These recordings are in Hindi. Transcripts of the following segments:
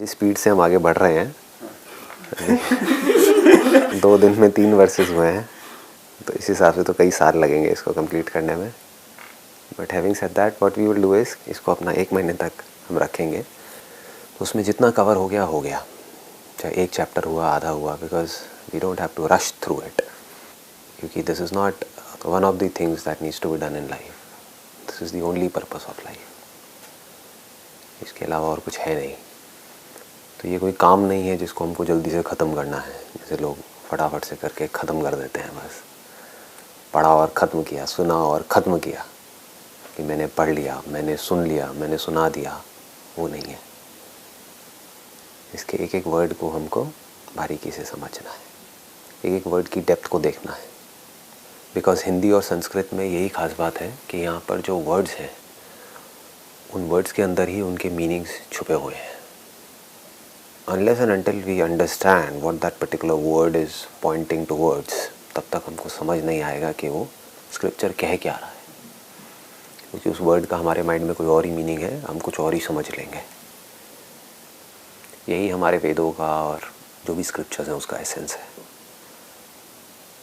जिस स्पीड से हम आगे बढ़ रहे हैं 2 दिन में 3 वर्सेस हुए हैं, तो इस हिसाब से तो कई साल लगेंगे इसको कंप्लीट करने में। But having said that, what we will do is, इसको अपना 1 महीने तक हम रखेंगे, तो उसमें जितना कवर हो गया, चाहे 1 चैप्टर हुआ, आधा हुआ, because we don't have to rush through it, क्योंकि this is not one of the things that needs to be done in life. This is the only purpose of life, इसके अलावा और कुछ है नहीं। तो ये कोई काम नहीं है जिसको हमको जल्दी से ख़त्म करना है, जैसे लोग फटाफट से करके ख़त्म कर देते हैं। बस पढ़ा और ख़त्म किया, सुना और ख़त्म किया, कि मैंने पढ़ लिया, मैंने सुन लिया, मैंने सुना दिया, वो नहीं है। इसके एक एक वर्ड को हमको बारीकी से समझना है, एक एक वर्ड की डेप्थ को देखना है। बिकॉज़ हिंदी और संस्कृत में यही खास बात है कि यहाँ पर जो वर्ड्स हैं, उन वर्ड्स के अंदर ही उनके मीनिंग्स छुपे हुए हैं। Unless and until we understand what that particular word is pointing towards, तब तक हमको समझ नहीं आएगा कि वो स्क्रिप्चर कह क्या रहा है, क्योंकि उस वर्ड का हमारे माइंड में कोई और ही मीनिंग है, हम कुछ और ही समझ लेंगे। यही हमारे वेदों का और जो भी स्क्रिप्चर्स हैं उसका एसेंस है।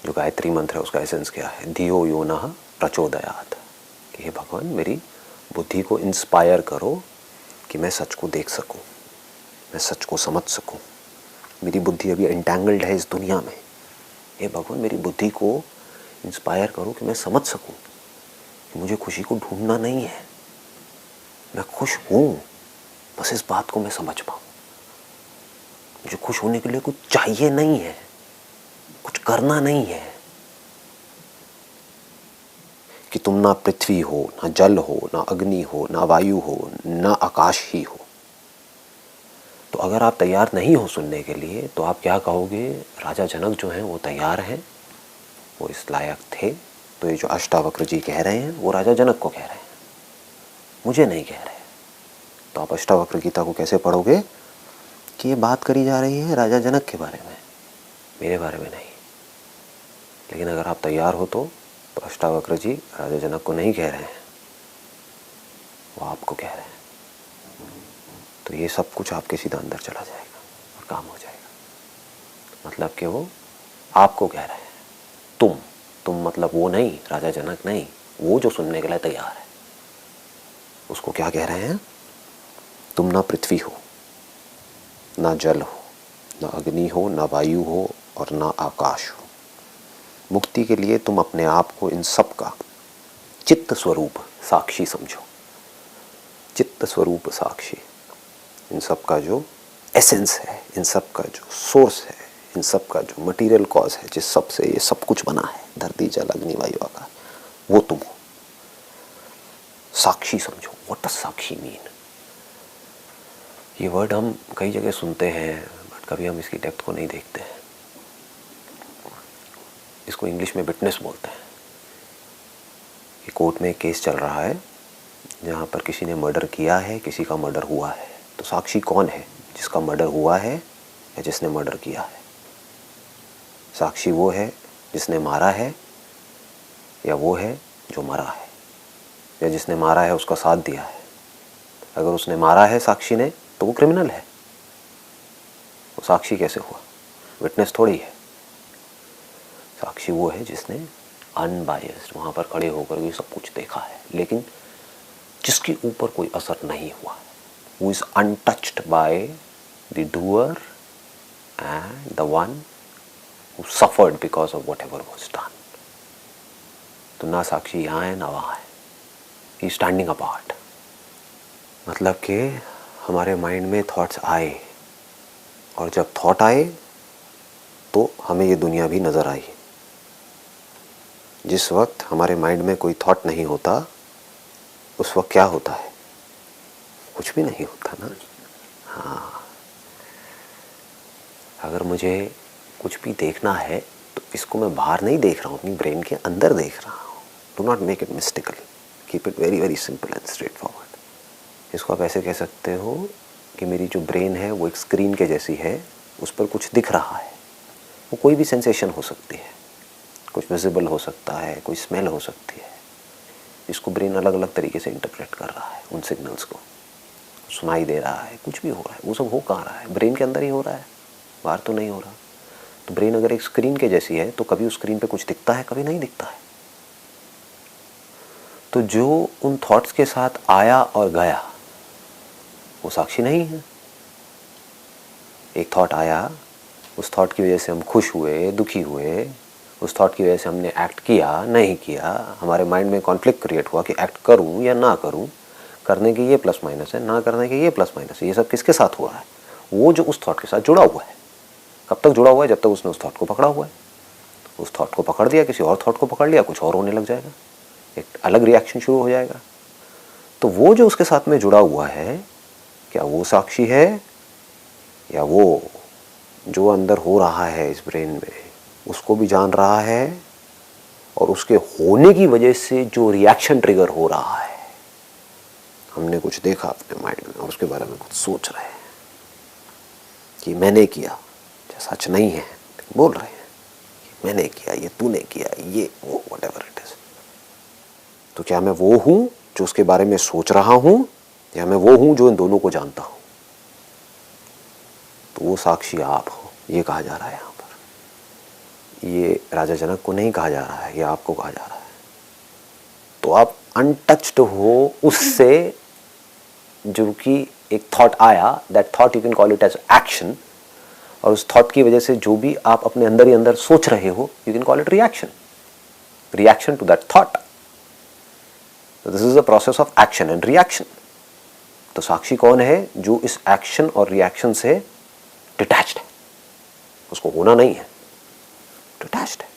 जो गायत्री मंत्र है उसका एसेंस क्या है? धियो यो नः प्रचोदयात्, कि हे भगवान मेरी बुद्धि को इंस्पायर करो कि मैं सच को देख सकूं, मैं सच को समझ सकूं। मेरी बुद्धि अभी एंटैंगल्ड है इस दुनिया में, हे भगवान मेरी बुद्धि को इंस्पायर करो कि मैं समझ सकूं कि मुझे खुशी को ढूंढना नहीं है, मैं खुश हूं, बस इस बात को मैं समझ पाऊं। मुझे खुश होने के लिए कुछ चाहिए नहीं है, कुछ करना नहीं है। कि तुम ना पृथ्वी हो, ना जल हो, ना अग्नि हो, ना वायु हो, ना आकाश ही हो। तो अगर आप तैयार नहीं हो सुनने के लिए, तो आप क्या कहोगे? राजा जनक जो हैं वो तैयार हैं, वो इस लायक थे। तो ये जो अष्टावक्र जी कह रहे हैं वो राजा जनक को कह रहे हैं, मुझे नहीं कह रहे। तो आप अष्टावक्र गीता को कैसे पढ़ोगे कि ये बात करी जा रही है राजा जनक के बारे में, मेरे बारे में नहीं। लेकिन अगर आप तैयार हो तो अष्टावक्र जी राजा जनक को नहीं कह रहे हैं, वो आपको कह रहे हैं। तो ये सब कुछ आपके सीधा अंदर चला जाएगा और काम हो जाएगा। मतलब कि वो आपको कह रहे हैं, तुम मतलब वो नहीं, राजा जनक नहीं, वो जो सुनने के लिए तैयार है उसको क्या कह रहे हैं? तुम ना पृथ्वी हो, ना जल हो, ना अग्नि हो, ना वायु हो और ना आकाश हो। मुक्ति के लिए तुम अपने आप को इन सब का चित्त स्वरूप साक्षी समझो। चित्त स्वरूप साक्षी, इन सब का जो एसेंस है, इन सब का जो सोर्स है, इन सब का जो मटेरियल कॉज है, जिस सब से ये सब कुछ बना है, धरती जल अग्नि वायु आकाश, वो तुम हो। साक्षी समझो। What does Sakshi mean? ये वर्ड हम कई जगह सुनते हैं, बट कभी हम इसकी डेप्थ को नहीं देखते हैं। इसको इंग्लिश में विटनेस बोलते हैं। कि कोर्ट में एक केस चल रहा है जहाँ पर किसी ने मर्डर किया है, किसी का मर्डर हुआ है। तो साक्षी कौन है? जिसका मर्डर हुआ है या जिसने मर्डर किया है? साक्षी वो है जिसने मारा है या वो है जो मरा है, या जिसने मारा है उसका साथ दिया है? अगर उसने मारा है साक्षी ने तो वो क्रिमिनल है, वो साक्षी कैसे हुआ? विटनेस थोड़ी है। साक्षी वो है जिसने अनबायस्ड वहाँ पर खड़े होकर ये सब कुछ देखा है, लेकिन जिसके ऊपर कोई असर नहीं हुआ, who is untouched by the doer and the one who suffered because of whatever was done. तो ना साक्षी यहाँ है ना वहाँ है, he is standing apart। मतलब कि हमारे माइंड में थॉट्स आए, और जब थॉट आए तो हमें ये दुनिया भी नज़र आई। जिस वक्त हमारे माइंड में कोई थॉट नहीं होता, उस वक्त क्या होता है? कुछ भी नहीं होता ना। हाँ, अगर मुझे कुछ भी देखना है तो इसको मैं बाहर नहीं देख रहा हूँ, अपनी ब्रेन के अंदर देख रहा हूँ। Do not make it mystical, keep it very very simple and straight forward. इसको आप ऐसे कह सकते हो कि मेरी जो ब्रेन है वो एक स्क्रीन के जैसी है, उस पर कुछ दिख रहा है। वो कोई भी सेंसेशन हो सकती है, कुछ विजिबल हो सकता है, कोई स्मेल हो सकती है, इसको ब्रेन अलग अलग तरीके से इंटरप्रेट कर रहा है उन सिग्नल्स को। सुनाई दे रहा है, कुछ भी हो रहा है, वो सब हो कहाँ रहा है? ब्रेन के अंदर ही हो रहा है, बाहर तो नहीं हो रहा। तो ब्रेन अगर एक स्क्रीन के जैसी है तो कभी उस स्क्रीन पे कुछ दिखता है, कभी नहीं दिखता है। तो जो उन थॉट्स के साथ आया और गया वो साक्षी नहीं है। एक थॉट आया, उस थॉट की वजह से हम खुश हुए, दुखी हुए, उस थॉट की वजह से हमने एक्ट किया, नहीं किया, हमारे माइंड में कॉन्फ्लिक्ट क्रिएट हुआ कि एक्ट करूं या ना करूं, करने के ये प्लस माइनस है, ना करने के ये प्लस माइनस है। ये सब किसके साथ हो रहा है? वो जो उस थॉट के साथ जुड़ा हुआ है। कब तक जुड़ा हुआ है? जब तक उसने उस थॉट को पकड़ा हुआ है। उस थॉट को पकड़ दिया, किसी और थॉट को पकड़ लिया, कुछ और होने लग जाएगा, एक अलग रिएक्शन शुरू हो जाएगा। तो वो जो उसके साथ में जुड़ा हुआ है, क्या वो साक्षी है, या वो जो अंदर हो रहा है इस ब्रेन में उसको भी जान रहा है, और उसके होने की वजह से जो रिएक्शन ट्रिगर हो रहा है, हमने कुछ देखा अपने माइंड में और उसके बारे में कुछ सोच रहे हैं कि मैंने किया, सच नहीं है बोल रहे हैं, मैंने किया, ये तूने किया, ये वो, व्हाटएवर इट इज। तो क्या मैं वो हूं जो उसके बारे में सोच रहा हूं, या मैं वो हूं जो इन दोनों को जानता हूं? तो वो साक्षी आप हो, ये कहा जा रहा है यहां पर। ये राजा जनक को नहीं कहा जा रहा है, ये आपको कहा जा रहा है। तो आप अनटच्ड हो उससे, जो कि एक थॉट आया, that thought you can call it as action, और उस थॉट की वजह से जो भी आप अपने अंदर ही अंदर सोच रहे हो, you can call it reaction, reaction to that thought. This is the process of action and reaction. तो साक्षी कौन है? जो इस एक्शन और रिएक्शन से डिटैच्ड है, उसको होना नहीं है, डिटैच्ड है,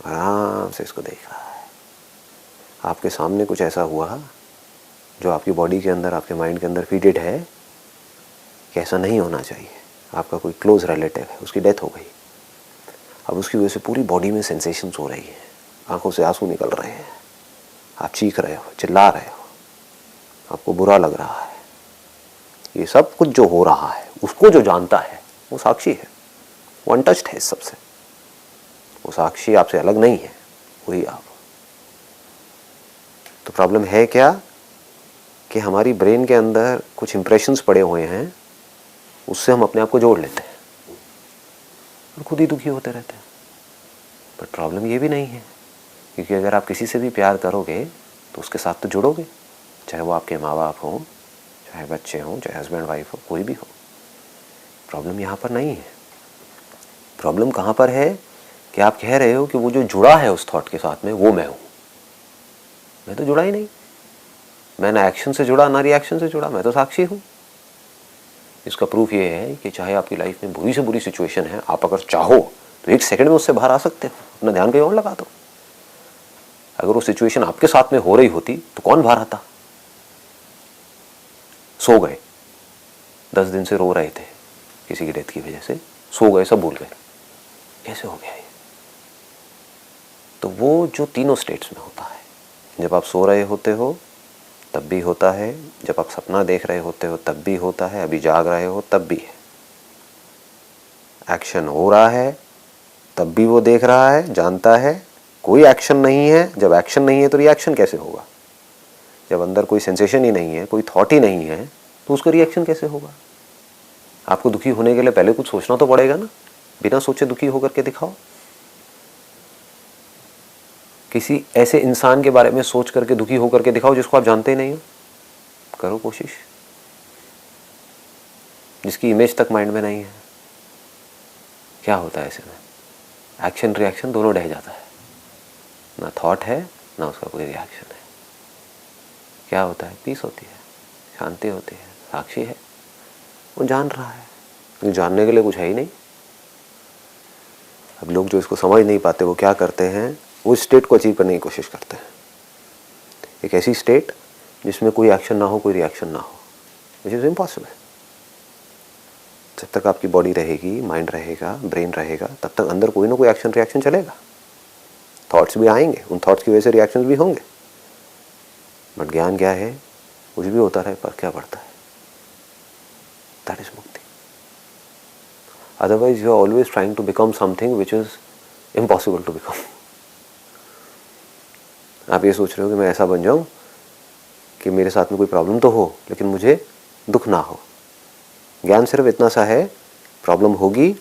आराम से इसको देख रहा है। आपके सामने कुछ ऐसा हुआ जो आपकी बॉडी के अंदर, आपके माइंड के अंदर फीडेड है कि ऐसा नहीं होना चाहिए। आपका कोई क्लोज रिलेटिव है, उसकी डेथ हो गई, अब उसकी वजह से पूरी बॉडी में सेंसेशंस हो रही है, आंखों से आंसू निकल रहे हैं, आप चीख रहे हो, चिल्ला रहे हो, आपको बुरा लग रहा है। ये सब कुछ जो हो रहा है, उसको जो जानता है वो साक्षी है, वो अनटच्ड है इस सबसे। वो साक्षी आपसे अलग नहीं है, वही आप। तो प्रॉब्लम है क्या कि हमारी ब्रेन के अंदर कुछ इंप्रेशंस पड़े हुए हैं, उससे हम अपने आप को जोड़ लेते हैं और खुद ही दुखी होते रहते हैं। बट प्रॉब्लम ये भी नहीं है, क्योंकि अगर आप किसी से भी प्यार करोगे तो उसके साथ तो जुड़ोगे, चाहे वो आपके माँ बाप हों, चाहे बच्चे हों, चाहे हस्बैंड वाइफ हो, कोई भी हो। प्रॉब्लम यहाँ पर नहीं है। प्रॉब्लम कहाँ पर है कि आप कह रहे हो कि वो जो जुड़ा है उस थॉट के साथ में, वो मैं हूँ। मैं तो जुड़ा ही नहीं, मैं ना एक्शन से जुड़ा ना रिएक्शन से जुड़ा, मैं तो साक्षी हूँ। इसका प्रूफ ये है कि चाहे आपकी लाइफ में बुरी से बुरी सिचुएशन है, आप अगर चाहो तो एक सेकंड में उससे बाहर आ सकते हो, अपना ध्यान कहीं और लगा दो। अगर वो सिचुएशन आपके साथ में हो रही होती तो कौन बाहर आता? सो गए, 10 दिन से रो रहे थे किसी की डेथ की वजह से, सो गए, सब भूल गए, कैसे हो गया ये? तो वो जो तीनों स्टेट्स में होता है, जब आप सो रहे होते हो तब भी होता है, जब आप सपना देख रहे होते हो तब भी होता है, अभी जाग रहे हो तब भी है। एक्शन हो रहा है तब भी वो देख रहा है, जानता है। कोई एक्शन नहीं है, जब एक्शन नहीं है तो रिएक्शन कैसे होगा? जब अंदर कोई सेंसेशन ही नहीं है, कोई थॉट ही नहीं है, तो उसका रिएक्शन कैसे होगा? आपको दुखी होने के लिए पहले कुछ सोचना तो पड़ेगा ना। बिना सोचे दुखी होकर के दिखाओ। किसी ऐसे इंसान के बारे में सोच करके दुखी होकर के दिखाओ जिसको आप जानते ही नहीं हो। करो कोशिश, जिसकी इमेज तक माइंड में नहीं है। क्या होता है ऐसे में? एक्शन रिएक्शन दोनों ढह जाता है, ना थॉट है ना उसका कोई रिएक्शन है। क्या होता है? पीस होती है, शांति होती है, साक्षी है, वो जान रहा है। क्योंकि जानने के लिए कुछ है ही नहीं। अब लोग जो इसको समझ नहीं पाते वो क्या करते हैं, वो स्टेट को अचीव करने की कोशिश करते हैं। एक ऐसी स्टेट जिसमें कोई एक्शन ना हो, कोई रिएक्शन ना हो, विच इज़ इम्पॉसिबल। जब तक आपकी बॉडी रहेगी, माइंड रहेगा, ब्रेन रहेगा, तब तक अंदर कोई ना कोई एक्शन रिएक्शन चलेगा। थॉट्स भी आएंगे, उन थॉट्स की वजह से रिएक्शंस भी होंगे। बट ज्ञान क्या है? कुछ भी होता रहे, पर क्या पड़ता है? दैट इज मुक्ति। Otherwise you are always trying to become something which is impossible to become. आप ये सोच रहे हो कि मैं ऐसा बन जाऊं कि मेरे साथ में कोई प्रॉब्लम तो हो, लेकिन मुझे दुख ना हो। ज्ञान सिर्फ इतना सा है, प्रॉब्लम होगी,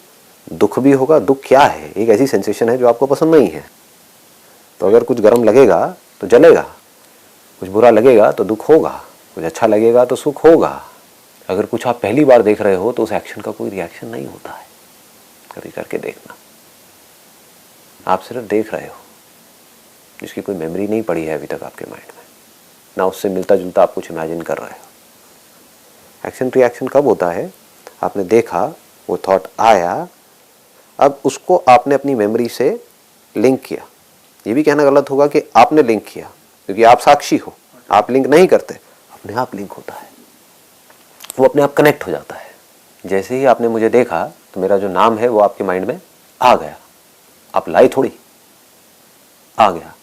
दुख भी होगा। दुख क्या है? एक ऐसी सेंसेशन है जो आपको पसंद नहीं है। तो अगर कुछ गर्म लगेगा तो जलेगा, कुछ बुरा लगेगा तो दुख होगा, कुछ अच्छा लगेगा तो सुख होगा। अगर कुछ आप पहली बार देख रहे हो तो उस एक्शन का कोई रिएक्शन नहीं होता है। कभी करके देखना, आप सिर्फ देख रहे हो, जिसकी कोई मेमोरी नहीं पड़ी है अभी तक आपके माइंड में, ना उससे मिलता जुलता आप कुछ इमेजिन कर रहे हो। एक्शन रिएक्शन कब होता है? आपने देखा, वो थॉट आया, अब उसको आपने अपनी मेमोरी से लिंक किया। ये भी कहना गलत होगा कि आपने लिंक किया, क्योंकि आप साक्षी हो, आप लिंक नहीं करते, अपने आप लिंक होता है, वो अपने आप कनेक्ट हो जाता है। जैसे ही आपने मुझे देखा तो मेरा जो नाम है वो आपके माइंड में आ गया। आप लाई थोड़ी, आ गया।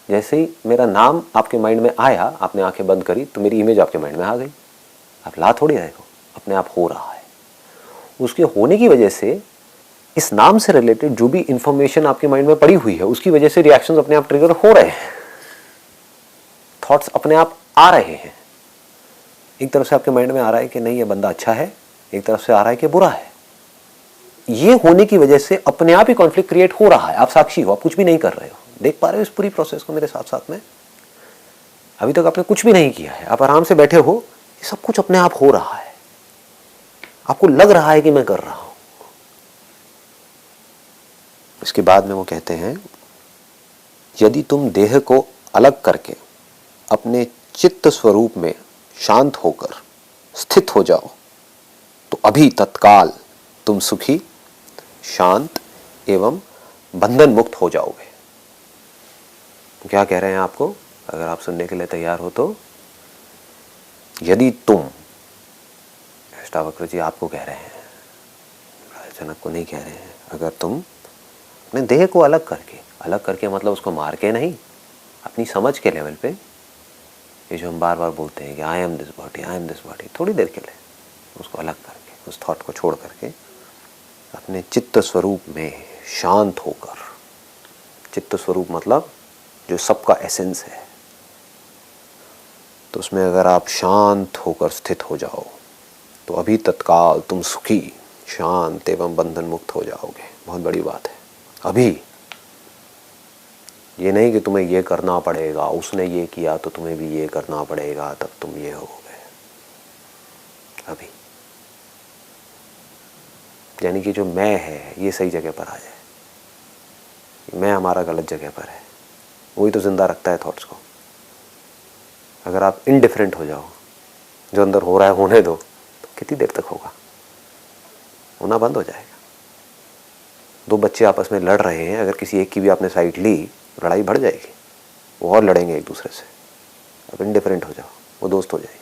जैसे ही मेरा नाम आपके माइंड में आया, आपने आंखें बंद करी तो मेरी इमेज आपके माइंड में आ गई। आप ला थोड़ी रहे हो, अपने आप हो रहा है। उसके होने की वजह से इस नाम से रिलेटेड जो भी इंफॉर्मेशन आपके माइंड में पड़ी हुई है, उसकी वजह से रिएक्शंस अपने आप ट्रिगर हो रहे हैं, थॉट्स अपने आप आ रहे हैं। एक तरफ से आपके माइंड में आ रहा है कि नहीं ये बंदा अच्छा है, एक तरफ से आ रहा है कि बुरा है। ये होने की वजह से अपने आप ही कॉन्फ्लिक्ट क्रिएट हो रहा है। आप साक्षी हो, आप कुछ भी नहीं कर रहे हो। देख पा रहे हो इस पूरी प्रोसेस को मेरे साथ साथ में? अभी तक आपने कुछ भी नहीं किया है, आप आराम से बैठे हो, ये सब कुछ अपने आप हो रहा है। आपको लग रहा है कि मैं कर रहा हूं। इसके बाद में वो कहते हैं, यदि तुम देह को अलग करके अपने चित्त स्वरूप में शांत होकर स्थित हो जाओ तो अभी तत्काल तुम सुखी, शांत एवं बंधन मुक्त हो जाओगे। क्या कह रहे हैं आपको? अगर आप सुनने के लिए तैयार हो तो, यदि तुम, अष्टावक्र जी आपको कह रहे हैं, जनक को नहीं कह रहे हैं, अगर तुम अपने देह को अलग करके मतलब उसको मार के नहीं, अपनी समझ के लेवल पे, ये जो हम बार बार बोलते हैं कि I am this body, I am this body, थोड़ी देर के लिए उसको अलग करके, उस थॉट को छोड़ करके अपने चित्त स्वरूप में शांत होकर, चित्त स्वरूप मतलब जो सबका एसेंस है, तो उसमें अगर आप शांत होकर स्थित हो जाओ तो अभी तत्काल तुम सुखी, शांत एवं बंधन मुक्त हो जाओगे। बहुत बड़ी बात है। अभी, ये नहीं कि तुम्हें ये करना पड़ेगा, उसने ये किया तो तुम्हें भी ये करना पड़ेगा, तब तुम ये होगे। अभी, यानी कि जो मैं है ये सही जगह पर आ जाए। मैं हमारा गलत जगह पर है, वही तो जिंदा रखता है थॉट्स को। अगर आप इनडिफरेंट हो जाओ, जो अंदर हो रहा है होने दो, तो कितनी देर तक होगा? होना बंद हो जाएगा। दो बच्चे आपस में लड़ रहे हैं, अगर किसी एक की भी आपने साइड ली, लड़ाई बढ़ जाएगी, वो और लड़ेंगे एक दूसरे से। अब इनडिफरेंट हो जाओ, वो दोस्त हो जाएंगे।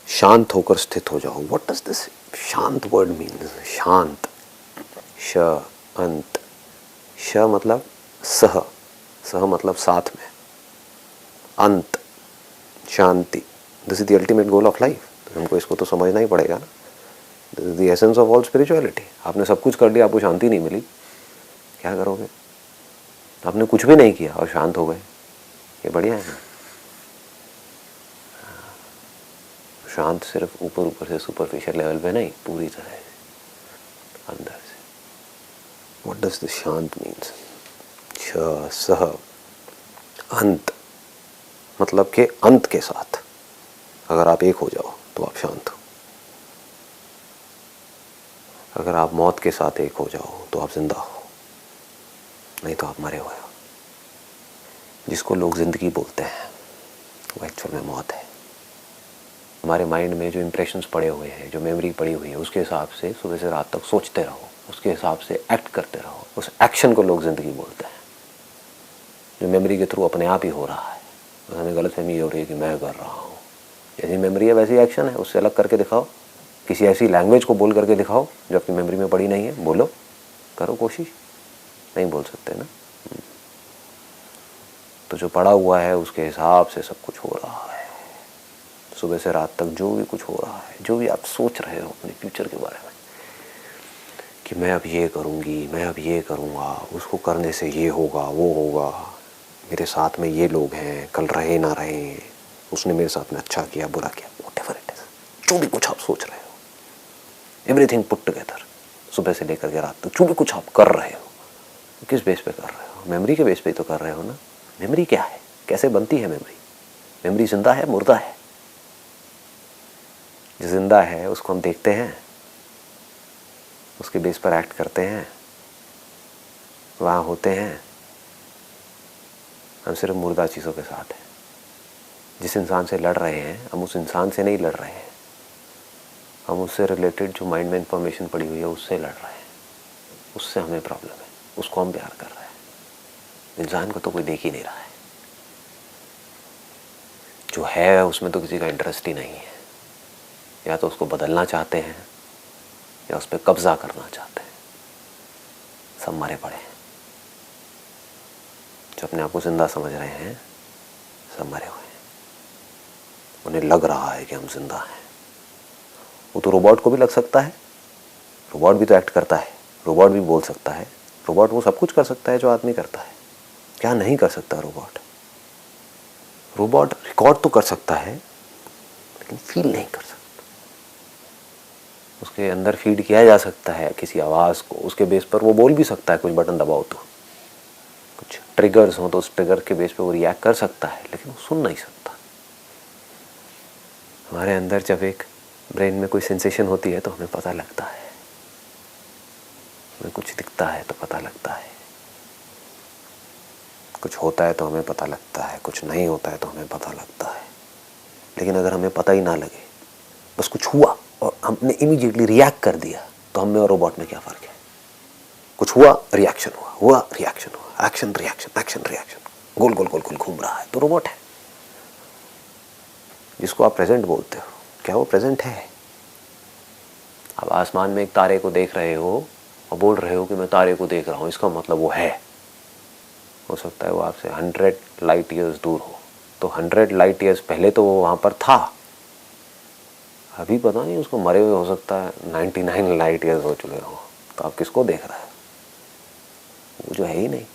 शांत होकर स्थित हो जाओ। व्हाट डज दिस शांत वर्ड मीन? शांत, श अंत, श मतलब सह, सह मतलब साथ में, अंत शांति। This is the ultimate goal of life. तो हमको इसको तो समझना ही पड़ेगा ना। This is the essence of all spirituality. आपने सब कुछ कर लिया, आपको शांति नहीं मिली, क्या करोगे? आपने कुछ भी नहीं किया और शांत हो गए, ये बढ़िया है ना? शांत सिर्फ ऊपर ऊपर से सुपरफिशियल लेवल पे नहीं, पूरी तरह से अंदर से। व्हाट डज द शांत मीन्स? श सह अंत मतलब के अंत के साथ अगर आप एक हो जाओ तो आप शांत हो। अगर आप मौत के साथ एक हो जाओ तो आप जिंदा हो, नहीं तो आप मरे हुए हो। जिसको लोग जिंदगी बोलते हैं वो एक्चुअल में मौत है। हमारे माइंड में जो इंप्रेशंस पड़े हुए हैं, जो मेमोरी पड़ी हुई है, उसके हिसाब से सुबह से रात तक सोचते रहो, उसके हिसाब से एक्ट करते रहो। उस एक्शन को लोग जिंदगी बोलते हैं, जो मेमोरी के थ्रू अपने आप ही हो रहा है। तो हमें गलतफहमी ये हो रही है कि मैं कर रहा हूँ। जैसी मेमोरी है वैसी एक्शन है, उससे अलग करके दिखाओ। किसी ऐसी लैंग्वेज को बोल करके दिखाओ जो आपकी मेमोरी में पड़ी नहीं है, बोलो, करो कोशिश। नहीं बोल सकते ना, तो जो पड़ा हुआ है उसके हिसाब से सब कुछ हो रहा है। सुबह से रात तक जो भी कुछ हो रहा है, जो भी आप सोच रहे हो अपने फ्यूचर के बारे में कि मैं अब ये करूँगी, मैं अब ये करूँगा, उसको करने से ये होगा, वो होगा, मेरे साथ में ये लोग हैं, कल रहे ना रहे, उसने मेरे साथ में अच्छा किया, बुरा किया, व्हाटएवर इट इज, जो भी कुछ आप सोच रहे हो, एवरीथिंग पुट टुगेदर, सुबह से लेकर के रात तक जो भी कुछ आप कर रहे हो, किस बेस पे कर रहे हो? मेमोरी के बेस पे तो कर रहे हो ना। मेमोरी क्या है, कैसे बनती है मेमोरी? मेमोरी जिंदा है, मुर्दा है? जो जिंदा है उसको हम देखते हैं, उसके बेस पर एक्ट करते हैं, वहाँ होते हैं। हम सिर्फ मुर्दा चीज़ों के साथ हैं। जिस इंसान से लड़ रहे हैं हम उस इंसान से नहीं लड़ रहे हैं, हम उससे रिलेटेड जो माइंड में इंफॉर्मेशन पड़ी हुई है उससे लड़ रहे हैं। उससे हमें प्रॉब्लम है, उसको हम प्यार कर रहे हैं। इंसान को तो कोई देख ही नहीं रहा है, जो है उसमें तो किसी का इंटरेस्ट ही नहीं है। या तो उसको बदलना चाहते हैं या उस पर कब्जा करना चाहते हैं। सब मरे पड़े हैं। जो अपने आप को जिंदा समझ रहे हैं सब मरे हुए हैं। उन्हें लग रहा है कि हम जिंदा हैं। वो तो रोबोट को भी लग सकता है, रोबोट भी तो एक्ट करता है, रोबोट भी बोल सकता है, रोबोट वो सब कुछ कर सकता है जो आदमी करता है। क्या नहीं कर सकता रोबोट? रोबोट रिकॉर्ड तो कर सकता है लेकिन फील नहीं कर सकता। उसके अंदर फीड किया जा सकता है किसी आवाज़ को, उसके बेस पर वो बोल भी सकता है, कुछ बटन दबाओ तो, कुछ ट्रिगर्स हो तो उस ट्रिगर के बेस पे वो रिएक्ट कर सकता है, लेकिन वो सुन नहीं सकता। हमारे अंदर जब एक ब्रेन में कोई सेंसेशन होती है तो हमें पता लगता है, हमें कुछ दिखता है तो पता लगता है, कुछ होता है तो हमें पता लगता है, कुछ नहीं होता है तो हमें पता लगता है। लेकिन अगर हमें पता ही ना लगे, बस कुछ हुआ और हमने इमीडिएटली रिएक्ट कर दिया, तो हम में और रोबोट में क्या फ़र्क है? कुछ हुआ, रिएक्शन हुआ, हुआ रिएक्शन हुआ, एक्शन रिएक्शन, एक्शन रिएक्शन, गोल गोल गोल गोल घूम रहा है, तो रोबोट है। जिसको आप प्रेजेंट बोलते हो, क्या वो प्रेजेंट है? आप आसमान में एक तारे को देख रहे हो और बोल रहे हो कि मैं तारे को देख रहा हूँ, इसका मतलब वो है। हो सकता है वो आपसे 100 लाइट ईयर्स दूर हो, तो 100 लाइट ईयर्स पहले तो वो वहाँ पर था, अभी पता नहीं उसको मरे हुए हो सकता है 99 लाइट ईयर्स हो चुके हो। तो आप किसको देख रहे हो? वो जो है ही नहीं।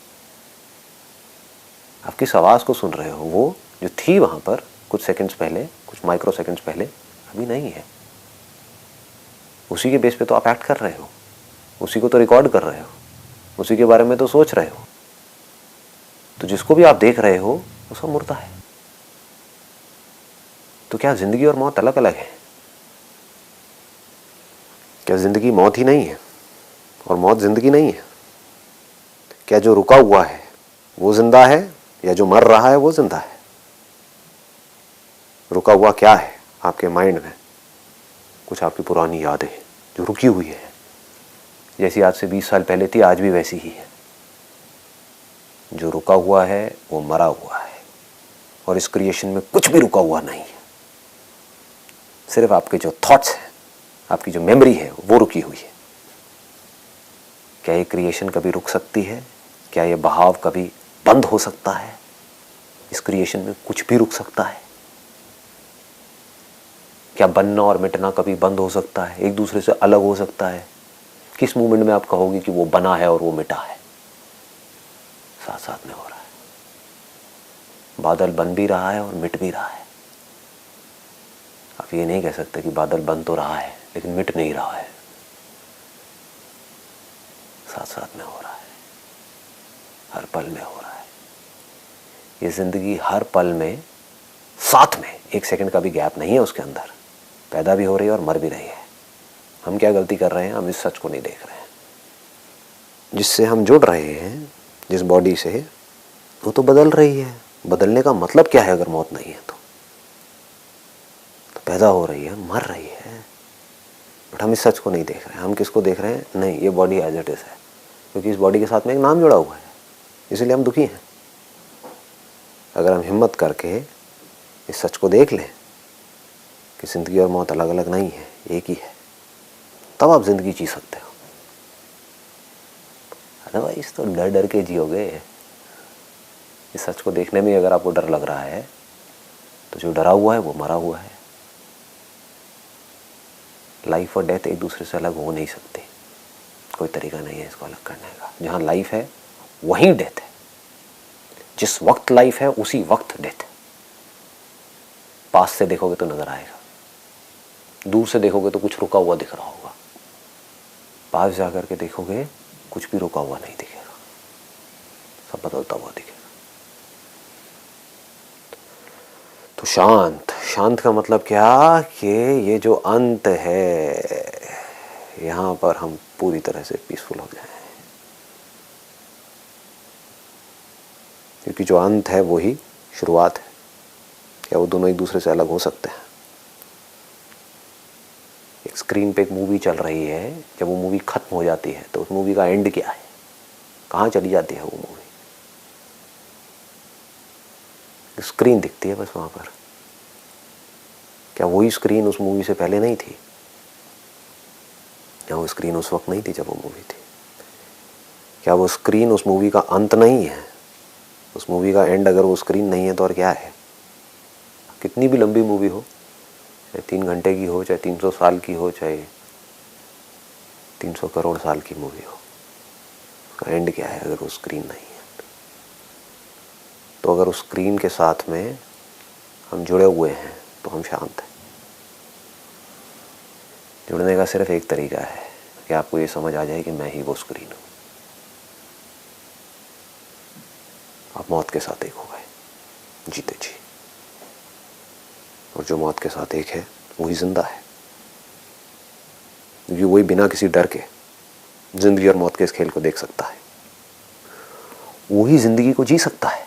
आप किस आवाज़ को सुन रहे हो? वो जो थी वहाँ पर कुछ सेकंड्स पहले, कुछ माइक्रो सेकंड्स पहले, अभी नहीं है। उसी के बेस पे तो आप एक्ट कर रहे हो, उसी को तो रिकॉर्ड कर रहे हो, उसी के बारे में तो सोच रहे हो। तो जिसको भी आप देख रहे हो वो सब मुर्दा है। तो क्या जिंदगी और मौत अलग अलग है? क्या जिंदगी मौत ही नहीं है और मौत जिंदगी नहीं है? क्या जो रुका हुआ है वो जिंदा है या जो मर रहा है वो जिंदा है? रुका हुआ क्या है आपके माइंड में? कुछ आपकी पुरानी यादें जो रुकी हुई है, जैसी आज से 20 साल पहले थी आज भी वैसी ही है। जो रुका हुआ है वो मरा हुआ है, और इस क्रिएशन में कुछ भी रुका हुआ नहीं है। सिर्फ आपके जो थॉट्स हैं, आपकी जो मेमोरी है वो रुकी हुई है। क्या ये क्रिएशन कभी रुक सकती है? क्या ये बहाव कभी बंद हो सकता है? इस क्रिएशन में कुछ भी रुक सकता है? क्या बनना और मिटना कभी बंद हो सकता है, एक दूसरे से अलग हो सकता है? किस मोमेंट में आप कहोगे कि वो बना है और वो मिटा है? साथ साथ में हो रहा है। बादल बन भी रहा है और मिट भी रहा है। आप ये नहीं कह सकते कि बादल बन तो रहा है लेकिन मिट नहीं रहा है। साथ साथ में हो रहा है, हर पल में हो रहा है। ये जिंदगी हर पल में साथ में, एक सेकंड का भी गैप नहीं है उसके अंदर, पैदा भी हो रही है और मर भी रही है। हम क्या गलती कर रहे हैं? हम इस सच को नहीं देख रहे हैं। जिससे हम जुड़ रहे हैं, जिस बॉडी से, वो तो बदल रही है। बदलने का मतलब क्या है अगर मौत नहीं है तो पैदा हो रही है, मर रही है। बट हम इस सच को नहीं देख रहे हैं। हम किसको देख रहे हैं? नहीं, ये बॉडी एज इट इज है, क्योंकि इस बॉडी के साथ में एक नाम जुड़ा हुआ है, इसलिए हम दुखी हैं। अगर हम हिम्मत करके इस सच को देख लें कि ज़िंदगी और मौत अलग अलग नहीं है, एक ही है, तब आप ज़िंदगी जी सकते हो। अदरवाइज तो डर डर के जियोगे। इस सच को देखने में अगर आपको डर लग रहा है तो जो डरा हुआ है वो मरा हुआ है। लाइफ और डेथ एक दूसरे से अलग हो नहीं सकते। कोई तरीका नहीं है इसको अलग करने का। जहाँ लाइफ है वहीं डेथ है। जिस वक्त लाइफ है उसी वक्त डेथ है। पास से देखोगे तो नजर आएगा, दूर से देखोगे तो कुछ रुका हुआ दिख रहा होगा, पास जाकर के देखोगे कुछ भी रुका हुआ नहीं दिखेगा, सब बदलता हुआ दिखेगा। तो शांत, शांत का मतलब क्या कि ये जो अंत है यहां पर हम पूरी तरह से पीसफुल हो जाएं, क्योंकि जो अंत है वो ही शुरुआत है। क्या वो दोनों एक दूसरे से अलग हो सकते हैं? एक स्क्रीन पे एक मूवी चल रही है, जब वो मूवी खत्म हो जाती है तो उस मूवी का एंड क्या है, कहाँ चली जाती है वो मूवी? स्क्रीन दिखती है बस वहां पर। क्या वही स्क्रीन उस मूवी से पहले नहीं थी, या वो स्क्रीन उस वक्त नहीं थी जब वो मूवी थी? क्या वो स्क्रीन उस मूवी का अंत नहीं है? उस मूवी का एंड अगर वो स्क्रीन नहीं है तो और क्या है? कितनी भी लंबी मूवी हो, चाहे 3 घंटे की हो, चाहे 300 साल की हो, चाहे 300 करोड़ साल की मूवी हो, उसका एंड क्या है अगर वो स्क्रीन नहीं है? तो अगर उस स्क्रीन के साथ में हम जुड़े हुए हैं तो हम शांत हैं। जुड़ने का सिर्फ एक तरीका है कि आपको ये समझ आ जाए कि मैं ही वो स्क्रीन हूँ। आप मौत के साथ एक हो गए, जीते जी। और जो मौत के साथ एक है वही जिंदा है, क्योंकि वही बिना किसी डर के जिंदगी और मौत के इस खेल को देख सकता है, वही जिंदगी को जी सकता है,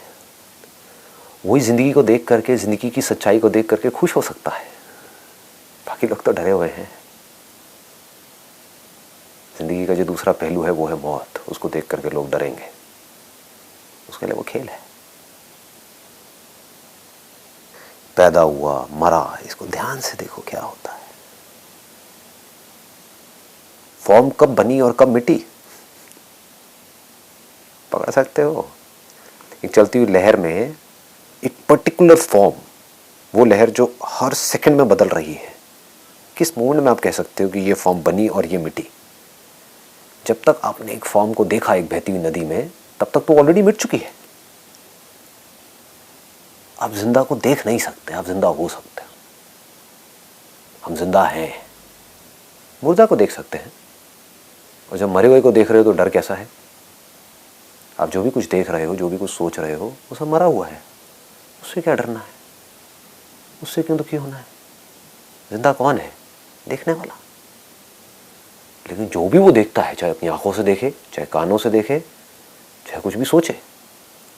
वही जिंदगी को देख करके, जिंदगी की सच्चाई को देख करके खुश हो सकता है। बाकी लोग तो डरे हुए हैं। जिंदगी का जो दूसरा पहलू है वो है मौत, उसको देख करके लोग डरेंगे, उसके लिए वो खेल है। पैदा हुआ, मरा, इसको ध्यान से देखो क्या होता है। फॉर्म कब बनी और कब मिटी पकड़ सकते हो? एक चलती हुई लहर में एक पर्टिकुलर फॉर्म, वो लहर जो हर सेकंड में बदल रही है, किस मोमेंट में आप कह सकते हो कि ये फॉर्म बनी और ये मिटी? जब तक आपने एक फॉर्म को देखा एक बहती हुई नदी में, तब तक तो ऑलरेडी मिट चुकी है। आप जिंदा को देख नहीं सकते, आप जिंदा हो सकते हो। हम जिंदा हैं। मुर्दा को देख सकते हैं, और जब मरे हुए को देख रहे हो तो डर कैसा है? आप जो भी कुछ देख रहे हो, जो भी कुछ सोच रहे हो, वो सब मरा हुआ है, उससे क्या डरना है? उससे क्यों दुखी होना है? जिंदा कौन है? देखने वाला। लेकिन जो भी वो देखता है, चाहे अपनी आंखों से देखे, चाहे कानों से देखे, चाहे कुछ भी सोचे,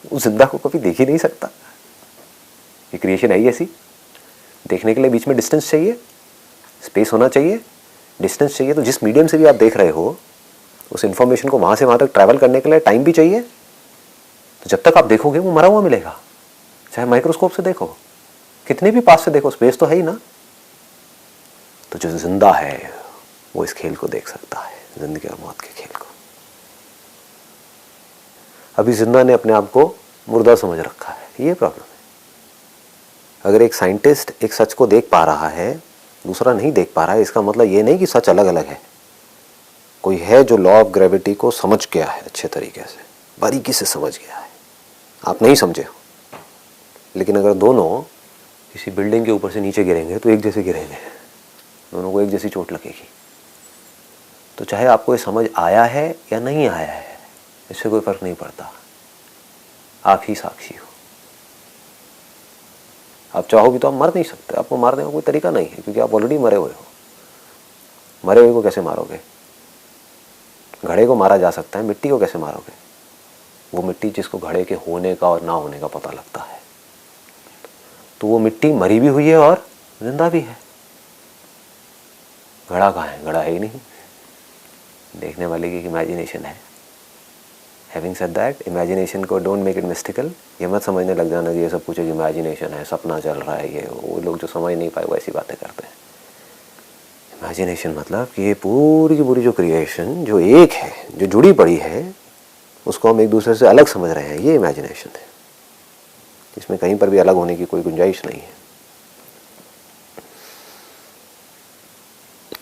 उस जिंदा को कभी देख ही नहीं सकता। ये क्रिएशन है ही ऐसी। देखने के लिए बीच में डिस्टेंस चाहिए, स्पेस होना चाहिए, डिस्टेंस चाहिए। तो जिस मीडियम से भी आप देख रहे हो, उस इंफॉर्मेशन को वहां से वहां तक ट्रैवल करने के लिए टाइम भी चाहिए। तो जब तक आप देखोगे वो मरा हुआ मिलेगा, चाहे माइक्रोस्कोप से देखो, कितने भी पास से देखो, स्पेस तो है ही ना। तो जो जिंदा है वो इस खेल को देख सकता है, जिंदगी और मौत के खेल को। अभी जिंदा ने अपने आप को मुर्दा समझ रखा है, ये प्रॉब्लम है। अगर एक साइंटिस्ट एक सच को देख पा रहा है, दूसरा नहीं देख पा रहा है, इसका मतलब ये नहीं कि सच अलग अलग है। कोई है जो लॉ ऑफ ग्रेविटी को समझ गया है, अच्छे तरीके से, बारीकी से समझ गया है, आप नहीं समझे हो। लेकिन अगर दोनों किसी बिल्डिंग के ऊपर से नीचे गिरेंगे तो एक जैसे गिरेंगे, दोनों को एक जैसी चोट लगेगी। तो चाहे आपको ये समझ आया है या नहीं आया है, इससे कोई फर्क नहीं पड़ता, आप ही साक्षी हो। आप चाहो भी तो आप मर नहीं सकते, आपको मारने का कोई तरीका नहीं है, क्योंकि आप ऑलरेडी मरे हुए हो। मरे हुए को कैसे मारोगे? घड़े को मारा जा सकता है, मिट्टी को कैसे मारोगे? वो मिट्टी जिसको घड़े के होने का और ना होने का पता लगता है, तो वो मिट्टी मरी भी हुई है और जिंदा भी है। घड़ा कहाँ है? घड़ा है ही नहीं, देखने वाले की इमेजिनेशन है। हैविंग सेड दैट, इमेजिनेशन को डोंट मेक इट मिस्टिकल। ये मत समझने लग जाना कि ये सब कुछ एक इमेजिनेशन है, सपना चल रहा है। ये वो लोग जो समझ नहीं पाए वो ऐसी बातें करते हैं। इमेजिनेशन मतलब कि ये पूरी की पूरी जो क्रिएशन जो एक है, जो जुड़ी पड़ी है, उसको हम एक दूसरे से अलग समझ रहे हैं, ये इमेजिनेशन है। इसमें कहीं पर भी अलग होने की कोई गुंजाइश नहीं है।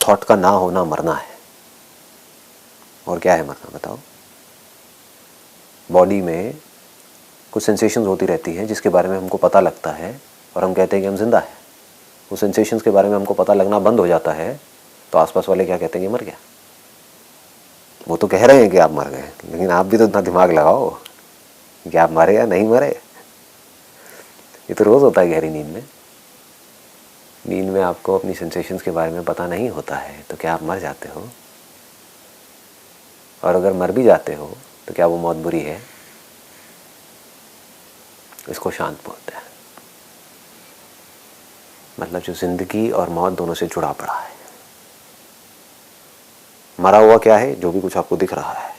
थॉट का ना होना मरना है। और क्या है मरना, बताओ? बॉडी में कुछ सेंसेशंस होती रहती हैं जिसके बारे में हमको पता लगता है और हम कहते हैं कि हम जिंदा हैं। वो सेंसेशंस के बारे में हमको पता लगना बंद हो जाता है तो आसपास वाले क्या कहते हैं कि मर गया। वो तो कह रहे हैं कि आप मर गए, लेकिन आप भी तो इतना दिमाग लगाओ कि आप मरे या नहीं मरे। ये तो रोज़ होता है गहरी नींद में। नींद में आपको अपनी सेंसेशंस के बारे में पता नहीं होता है तो क्या आप मर जाते हो? और अगर मर भी जाते हो तो क्या वो मौत बुरी है? इसको शांत बोलते हैं। मतलब जो जिंदगी और मौत दोनों से जुड़ा पड़ा है। मरा हुआ क्या है? जो भी कुछ आपको दिख रहा है,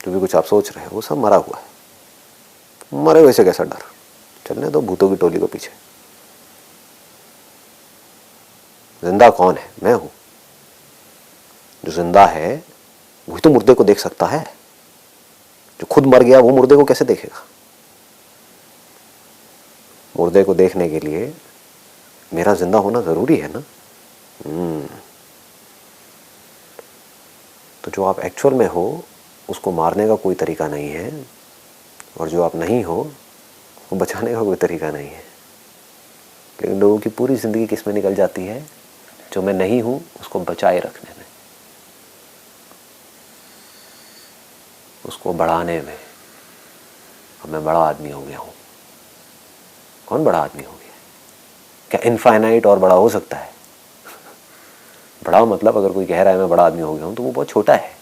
जो भी कुछ आप सोच रहे हो, वो सब मरा हुआ है। मरे हुए से कैसा डर? चलने दो भूतों की टोली को पीछे। जिंदा कौन है? मैं हूं। जो जिंदा है वही तो मुर्दे को देख सकता है। जो खुद मर गया वो मुर्दे को कैसे देखेगा? मुर्दे को देखने के लिए मेरा जिंदा होना जरूरी है ना। तो जो आप एक्चुअल में हो उसको मारने का कोई तरीका नहीं है, और जो आप नहीं हो वो बचाने का कोई तरीका नहीं है। लेकिन लोगों की पूरी जिंदगी किस में निकल जाती है? जो मैं नहीं हूं उसको बचाए रखने में, उसको बढ़ाने में। अब मैं बड़ा आदमी हो गया हूं। कौन बड़ा आदमी हो गया? क्या इनफाइनाइट और बड़ा हो सकता है? बड़ा मतलब अगर कोई कह रहा है मैं बड़ा आदमी हो गया हूं तो वो बहुत छोटा है,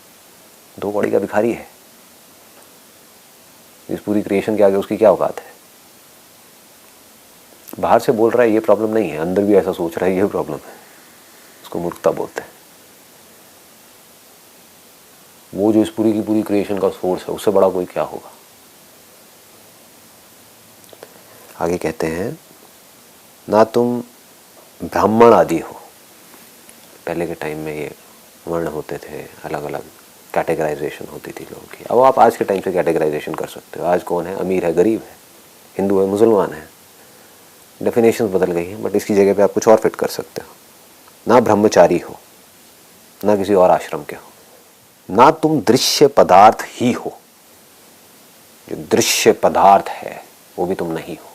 2 कौड़ी का भिखारी है। इस पूरी क्रिएशन के आगे उसकी क्या औकात है? बाहर से बोल रहा है ये प्रॉब्लम नहीं है, अंदर भी ऐसा सोच रहा है ये प्रॉब्लम है। उसको मूर्खता बोलते हैं। वो जो इस पूरी की पूरी क्रिएशन का सोर्स है उससे बड़ा कोई क्या होगा? आगे कहते हैं ना तुम ब्राह्मण आदि हो। पहले के टाइम में ये वर्ण होते थे, अलग अलग कैटेगराइजेशन होती थी लोगों की। अब आप आज के टाइम से कैटेगराइजेशन कर सकते हो। आज कौन है? अमीर है, गरीब है, हिंदू है, मुसलमान है। डेफिनेशंस बदल गई हैं, बट इसकी जगह पे आप कुछ और फिट कर सकते हो। ना ब्रह्मचारी हो, ना किसी और आश्रम के हो, ना तुम दृश्य पदार्थ ही हो। जो दृश्य पदार्थ है वो भी तुम नहीं हो।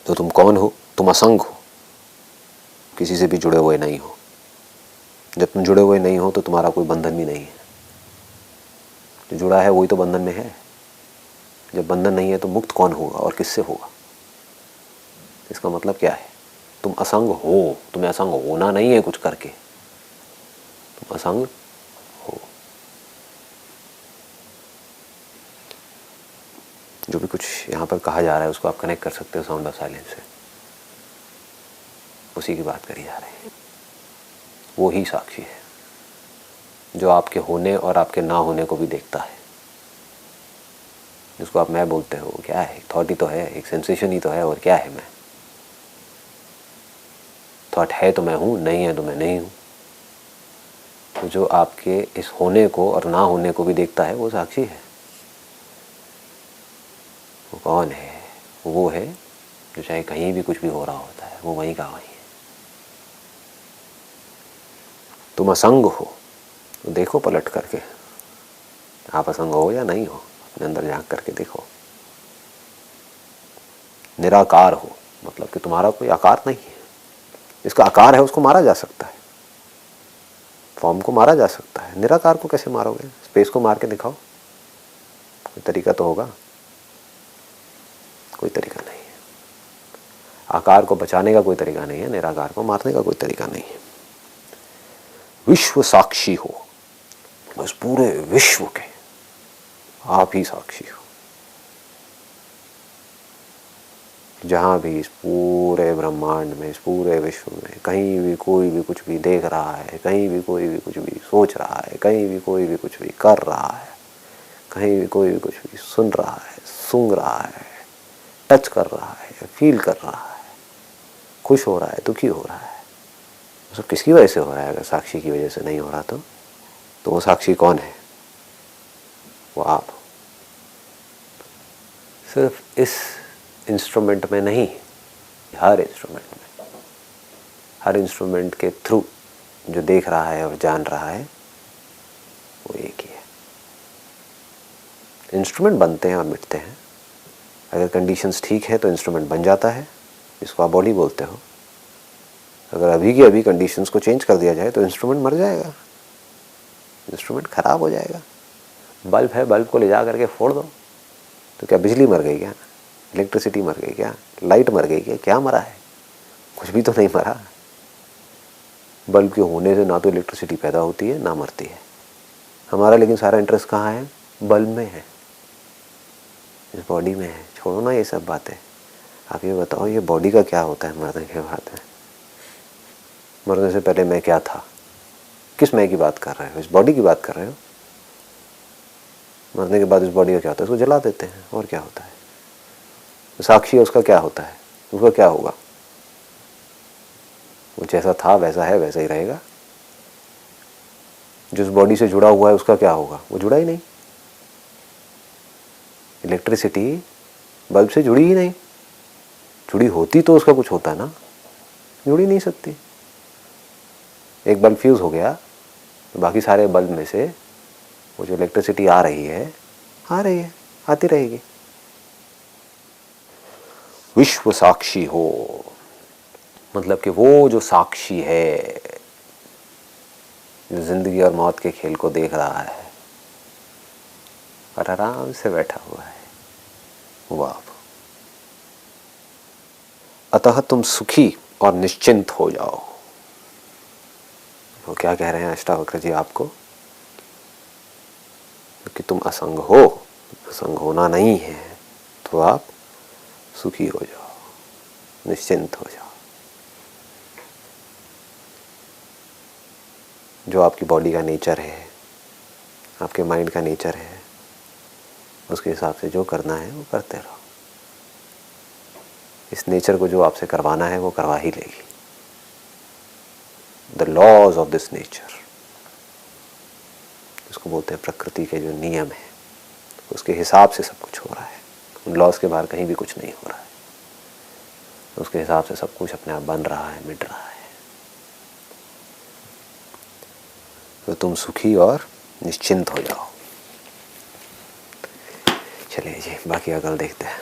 तो तुम कौन हो? तुम असंग हो, किसी से भी जुड़े हुए नहीं हो। जब तुम जुड़े हुए नहीं हो तो तुम्हारा कोई बंधन भी नहीं है। जो जुड़ा है वही तो बंधन में है। जब बंधन नहीं है तो मुक्त कौन होगा और किससे होगा? इसका मतलब क्या है? तुम असंग हो। तुम्हें असंग होना नहीं है कुछ करके, तुम असंग हो। जो भी कुछ यहाँ पर कहा जा रहा है उसको आप कनेक्ट कर सकते हो साउंड ऑफ साइलेंस से। उसी की बात करी जा रही है। वो ही साक्षी है जो आपके होने और आपके ना होने को भी देखता है। जिसको आप मैं बोलते हो क्या है? थॉट ही तो है, एक सेंसेशन ही तो है। और क्या है मैं? थॉट है तो मैं हूँ, नहीं है तो मैं नहीं हूँ। तो जो आपके इस होने को और ना होने को भी देखता है वो साक्षी है। वो कौन है? वो है जो चाहे कहीं भी कुछ भी हो रहा होता है वो वहीं का वहीं है। तुम असंग हो तो देखो पलट करके, आप असंग हो या नहीं हो, अपने अंदर झांक करके देखो। निराकार हो मतलब कि तुम्हारा कोई आकार नहीं है। जिसका आकार है उसको मारा जा सकता है, फॉर्म को मारा जा सकता है। निराकार को कैसे मारोगे? स्पेस को मार के दिखाओ, कोई तरीका तो होगा। कोई तरीका नहीं है। आकार को बचाने का कोई तरीका नहीं है, निराकार को मारने का कोई तरीका नहीं है। विश्व साक्षी हो, बस पूरे विश्व के आप ही साक्षी हो। जहां भी इस पूरे ब्रह्मांड में, इस पूरे विश्व में कहीं भी कोई भी कुछ भी देख रहा है, कहीं भी कोई भी कुछ भी सोच रहा है, कहीं भी कोई भी कुछ भी कर रहा है, कहीं भी कोई भी कुछ भी सुन रहा है, सूंघ रहा है, टच कर रहा है, फील कर रहा है, खुश हो रहा है, दुखी हो रहा है, वो सब किसकी वजह से हो रहा है? अगर साक्षी की वजह से नहीं हो रहा तो वो साक्षी कौन है? वो आप हो। सिर्फ इस इंस्ट्रूमेंट में नहीं, हर इंस्ट्रूमेंट में, हर इंस्ट्रूमेंट के थ्रू जो देख रहा है और जान रहा है वो एक ही है। इंस्ट्रूमेंट बनते हैं और मिटते हैं। अगर कंडीशंस ठीक है तो इंस्ट्रूमेंट बन जाता है, जिसको आप बॉडी बोलते हो, अगर अभी की अभी कंडीशंस को चेंज कर दिया जाए तो इंस्ट्रूमेंट मर जाएगा, इंस्ट्रूमेंट खराब हो जाएगा। बल्ब है, बल्ब को ले जा करके फोड़ दो तो क्या बिजली मर गई क्या? इलेक्ट्रिसिटी मर गई क्या? लाइट मर गई क्या? क्या मरा है? कुछ भी तो नहीं मरा। बल्ब के होने से ना तो इलेक्ट्रिसिटी पैदा होती है ना मरती है। हमारा लेकिन सारा इंटरेस्ट कहाँ है? बल्ब में है, इस बॉडी में है। छोड़ो ना ये सब बातें, आप ये बताओ ये बॉडी का क्या होता है मरने के बाद में? मरने से पहले मैं क्या था? किस मैं की बात कर रहे हो? इस बॉडी की बात कर रहे हो? मरने के बाद इस बॉडी का क्या होता है? उसको जला देते हैं, और क्या होता है? साक्षी है उसका क्या होता है? उसका क्या होगा? वो जैसा था वैसा है, वैसा ही रहेगा। जिस बॉडी से जुड़ा हुआ है उसका क्या होगा? वो जुड़ा ही नहीं। इलेक्ट्रिसिटी बल्ब से जुड़ी ही नहीं, जुड़ी होती तो उसका कुछ होता ना, जुड़ ही नहीं सकती। एक बल्ब फ्यूज हो गया तो बाकी सारे बल्ब में से वो जो इलेक्ट्रिसिटी आ रही है, आती रहेगी। विश्व साक्षी हो मतलब कि वो जो साक्षी है, जो जिंदगी और मौत के खेल को देख रहा है और आराम से बैठा हुआ है, वो आप। अतः तुम सुखी और निश्चिंत हो जाओ। वो क्या कह रहे हैं अष्टावक्र जी आपको? कि तुम असंग हो, असंग होना नहीं है, तो आप सुखी हो जाओ, निश्चिंत हो जाओ। जो आपकी बॉडी का नेचर है, आपके माइंड का नेचर है, उसके हिसाब से जो करना है वो करते रहो। इस नेचर को जो आपसे करवाना है वो करवा ही लेगी। The laws of this nature, इसको बोलते हैं प्रकृति के जो नियम है, उसके हिसाब से सब कुछ हो रहा है। उन लॉज के बाहर कहीं भी कुछ नहीं हो रहा है। उसके हिसाब से सब कुछ अपने आप बन रहा है, मिट रहा है। तो तुम सुखी और निश्चिंत हो जाओ। चलिए जी, बाकी अगल देखते हैं।